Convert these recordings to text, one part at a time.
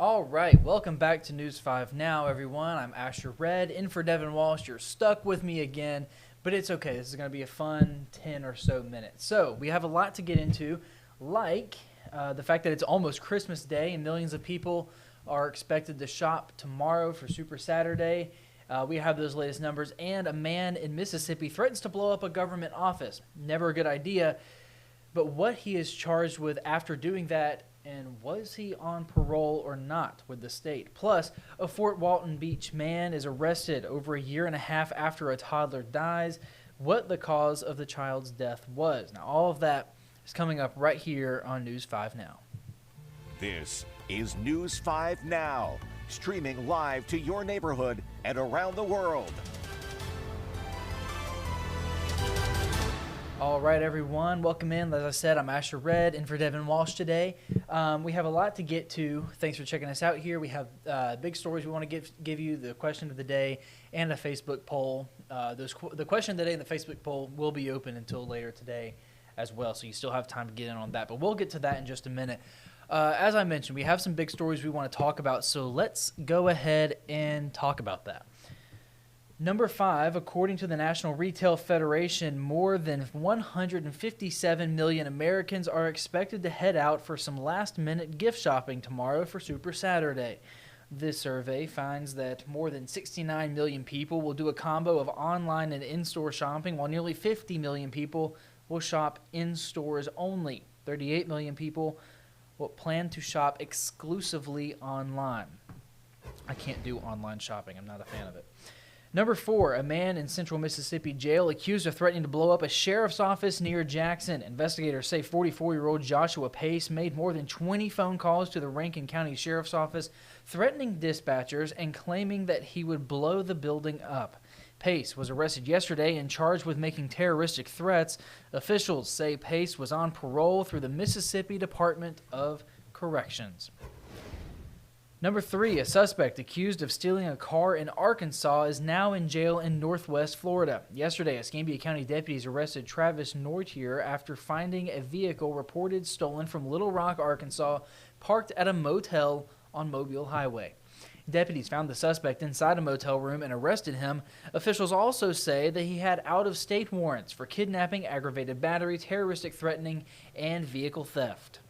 All right, welcome back to News 5 Now, everyone. I'm Asher Red, in for Devin Walsh. You're stuck with me again, but it's okay. This is going to be a fun 10 or so minutes. So we have a lot to get into, like the fact that it's almost Christmas Day and millions of people are expected to shop tomorrow for Super Saturday. We have those latest numbers, and a man in Mississippi threatens to blow up a government office. Never a good idea, but what he is charged with after doing that, and was he on parole or not with the state? Plus, a Fort Walton Beach man is arrested over a year and a half after a toddler dies. What the cause of the child's death was. Now, all of that is coming up right here on News 5 Now. This is News 5 Now, streaming live to your neighborhood and around the world. All right, everyone. Welcome in. As I said, I'm Asher Red, in for Devin Walsh today. We have a lot to get to. Thanks for checking us out here. We have big stories we want to give you, the question of the day, and a Facebook poll. The question of the day and the Facebook poll will be open until later today as well, so you still have time to get in on that. But we'll get to that in just a minute. As I mentioned, we have some big stories we want to talk about, so let's go ahead and talk about that. Number 5, according to the National Retail Federation, more than 157 million Americans are expected to head out for some last-minute gift shopping tomorrow for Super Saturday. This survey finds that more than 69 million people will do a combo of online and in-store shopping, while nearly 50 million people will shop in stores only. 38 million people will plan to shop exclusively online. I can't do online shopping. I'm not a fan of it. Number 4, a man in central Mississippi jail accused of threatening to blow up a sheriff's office near Jackson. Investigators say 44-year-old Joshua Pace made more than 20 phone calls to the Rankin County Sheriff's Office, threatening dispatchers and claiming that he would blow the building up. Pace was arrested yesterday and charged with making terroristic threats. Officials say Pace was on parole through the Mississippi Department of Corrections. Number 3, a suspect accused of stealing a car in Arkansas is now in jail in northwest Florida. Yesterday, Escambia County deputies arrested Travis Nortier after finding a vehicle reported stolen from Little Rock, Arkansas, parked at a motel on Mobile Highway. Deputies found the suspect inside a motel room and arrested him. Officials also say that he had out-of-state warrants for kidnapping, aggravated battery, terroristic threatening, and vehicle theft.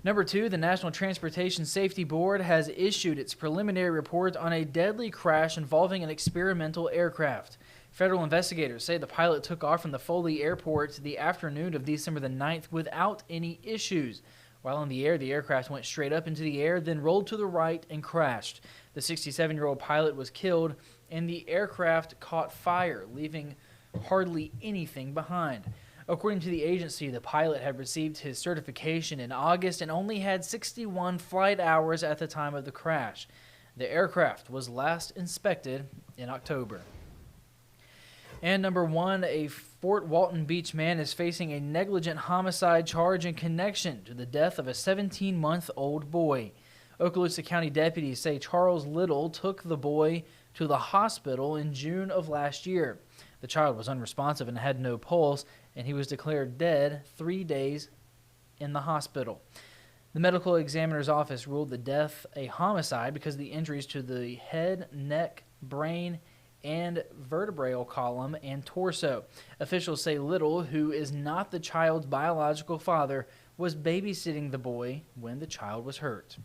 Number 2, the National Transportation Safety Board has issued its preliminary report on a deadly crash involving an experimental aircraft. Federal investigators say the pilot took off from the Foley Airport the afternoon of December the 9th without any issues. While in the air, the aircraft went straight up into the air, then rolled to the right and crashed. The 67-year-old pilot was killed, and the aircraft caught fire, leaving hardly anything behind. According to the agency, the pilot had received his certification in August and only had 61 flight hours at the time of the crash. The aircraft was last inspected in October. And number 1, a Fort Walton Beach man is facing a negligent homicide charge in connection to the death of a 17-month-old boy. Okaloosa County deputies say Charles Little took the boy to the hospital in June of last year. The child was unresponsive and had no pulse, and he was declared dead 3 days in the hospital. The medical examiner's office ruled the death a homicide because of the injuries to the head, neck, brain, and vertebral column and torso. Officials say Little, who is not the child's biological father, was babysitting the boy when the child was hurt.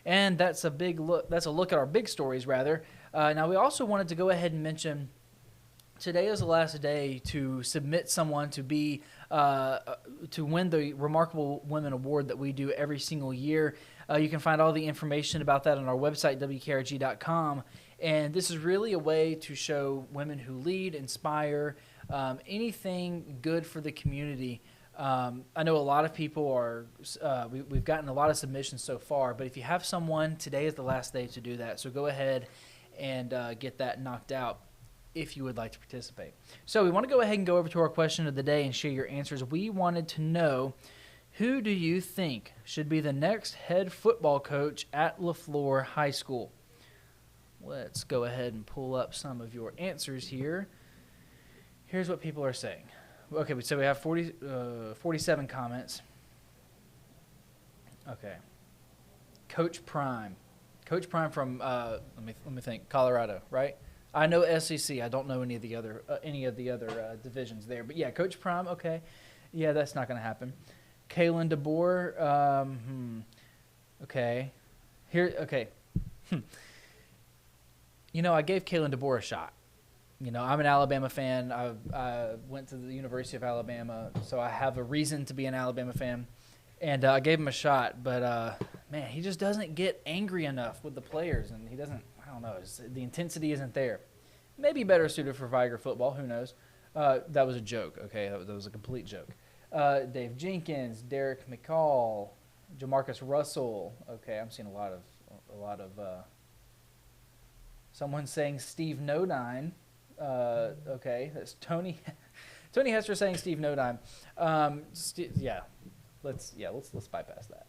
And that's a look at our big stories, rather. Now, we also wanted to go ahead and mention today is the last day to submit someone to be to win the Remarkable Women Award that we do every single year. You can find all the information about that on our website, WKRG.com. And this is really a way to show women who lead, inspire, anything good for the community. I know a lot of people are, we've gotten a lot of submissions so far, but if you have someone, today is the last day to do that. So go ahead and get that knocked out if you would like to participate. So we want to go ahead and go over to our question of the day and share your answers. We wanted to know, who do you think should be the next head football coach at LaFleur High School? Let's go ahead and pull up some of your answers here. Here's what people are saying. Okay, so we have 47 comments. Okay. Coach Prime. Coach Prime from let me think, Colorado, right? I know SEC. I don't know any of the other divisions there, but yeah, Coach Prime. Okay, yeah, that's not going to happen. Kalen DeBoer. Okay, here. Okay, I gave Kalen DeBoer a shot. I'm an Alabama fan. I went to the University of Alabama, so I have a reason to be an Alabama fan. And I gave him a shot, but, man, he just doesn't get angry enough with the players, and he doesn't – I don't know. The intensity isn't there. Maybe better suited for Viger football. Who knows? That was a joke, okay? That was a complete joke. Dave Jenkins, Derek McCall, Jamarcus Russell. Okay, I'm seeing a lot of someone saying Steve Nodine. Okay, that's Tony. Tony Hester saying Steve Nodine. Let's bypass that.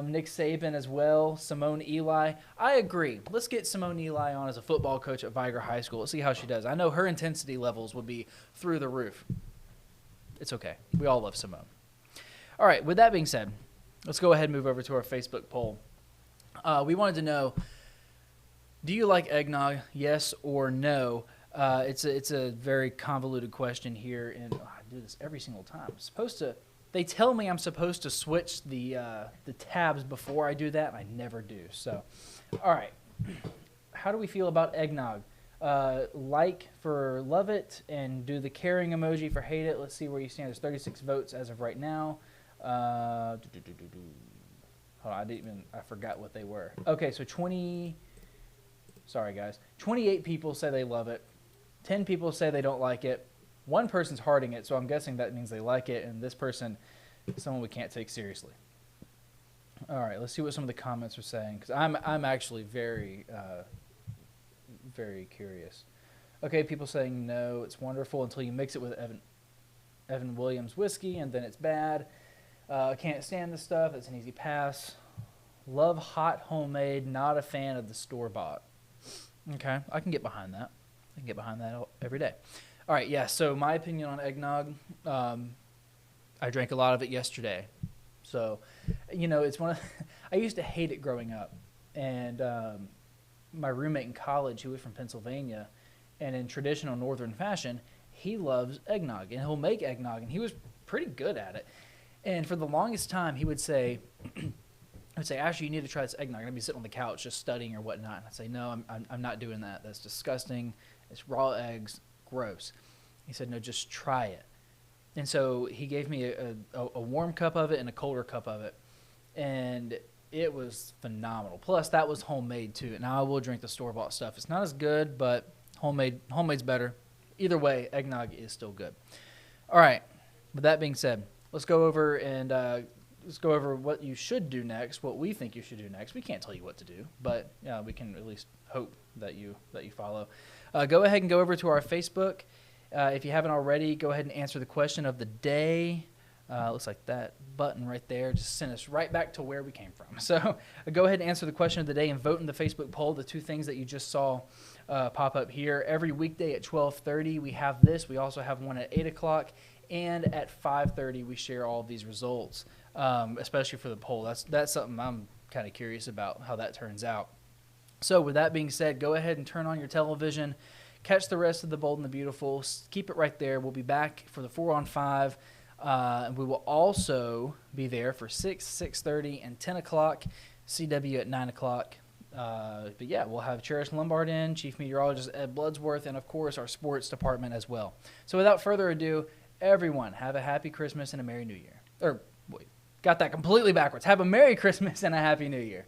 Nick Saban as well. Simone Eli. I agree. Let's get Simone Eli on as a football coach at Viger High School. Let's see how she does. I know her intensity levels would be through the roof. It's okay. We all love Simone. All right, with that being said, let's go ahead and move over to our Facebook poll. We wanted to know, do you like eggnog, yes or no? It's a very convoluted question here, and I do this every single time. They tell me I'm supposed to switch the tabs before I do that, and I never do. So, all right. How do we feel about eggnog? Like for love it, and do the caring emoji for hate it. Let's see where you stand. There's 36 votes as of right now. Hold on, I forgot what they were. Okay, so 28 people say they love it. 10 people say they don't like it. One person's hearting it, so I'm guessing that means they like it, and this person is someone we can't take seriously. All right, let's see what some of the comments are saying, because I'm actually very, very curious. Okay, people saying no, it's wonderful until you mix it with Evan Williams whiskey, and then it's bad. Can't stand this stuff. It's an easy pass. Love hot homemade, not a fan of the store-bought. Okay, I can get behind that. I can get behind that every day. All right, yeah, so my opinion on eggnog, I drank a lot of it yesterday. So, it's I used to hate it growing up. And my roommate in college, who was from Pennsylvania, and in traditional northern fashion, he loves eggnog. And he'll make eggnog, and he was pretty good at it. And for the longest time, he would say, Asher, you need to try this eggnog. I'd be sitting on the couch just studying or whatnot. And I'd say, no, I'm not doing that. That's disgusting. It's raw eggs. Gross. He said, no, just try it. And so he gave me a warm cup of it and a colder cup of it. And it was phenomenal. Plus, that was homemade, too. Now, I will drink the store-bought stuff. It's not as good, but homemade's better. Either way, eggnog is still good. All right. With that being said, let's go over what you should do next, what we think you should do next. We can't tell you what to do, but we can at least hope that you follow. Go ahead and go over to our Facebook. If you haven't already, go ahead and answer the question of the day. Looks like that button right there just sent us right back to where we came from. So go ahead and answer the question of the day and vote in the Facebook poll, the two things that you just saw pop up here. Every weekday at 12:30 we have this. We also have one at 8 o'clock. And at 5:30 we share all of these results, especially for the poll. That's something I'm kind of curious about, how that turns out. So with that being said, go ahead and turn on your television. Catch the rest of the Bold and the Beautiful. Keep it right there. We'll be back for the 4-on-5. And we will also be there for 6, 6:30, and 10 o'clock. CW at 9 o'clock. But yeah, we'll have Cherish Lombard in, Chief Meteorologist Ed Bloodsworth, and of course our sports department as well. So without further ado, everyone, have a happy Christmas and a Merry New Year. Got that completely backwards. Have a Merry Christmas and a Happy New Year.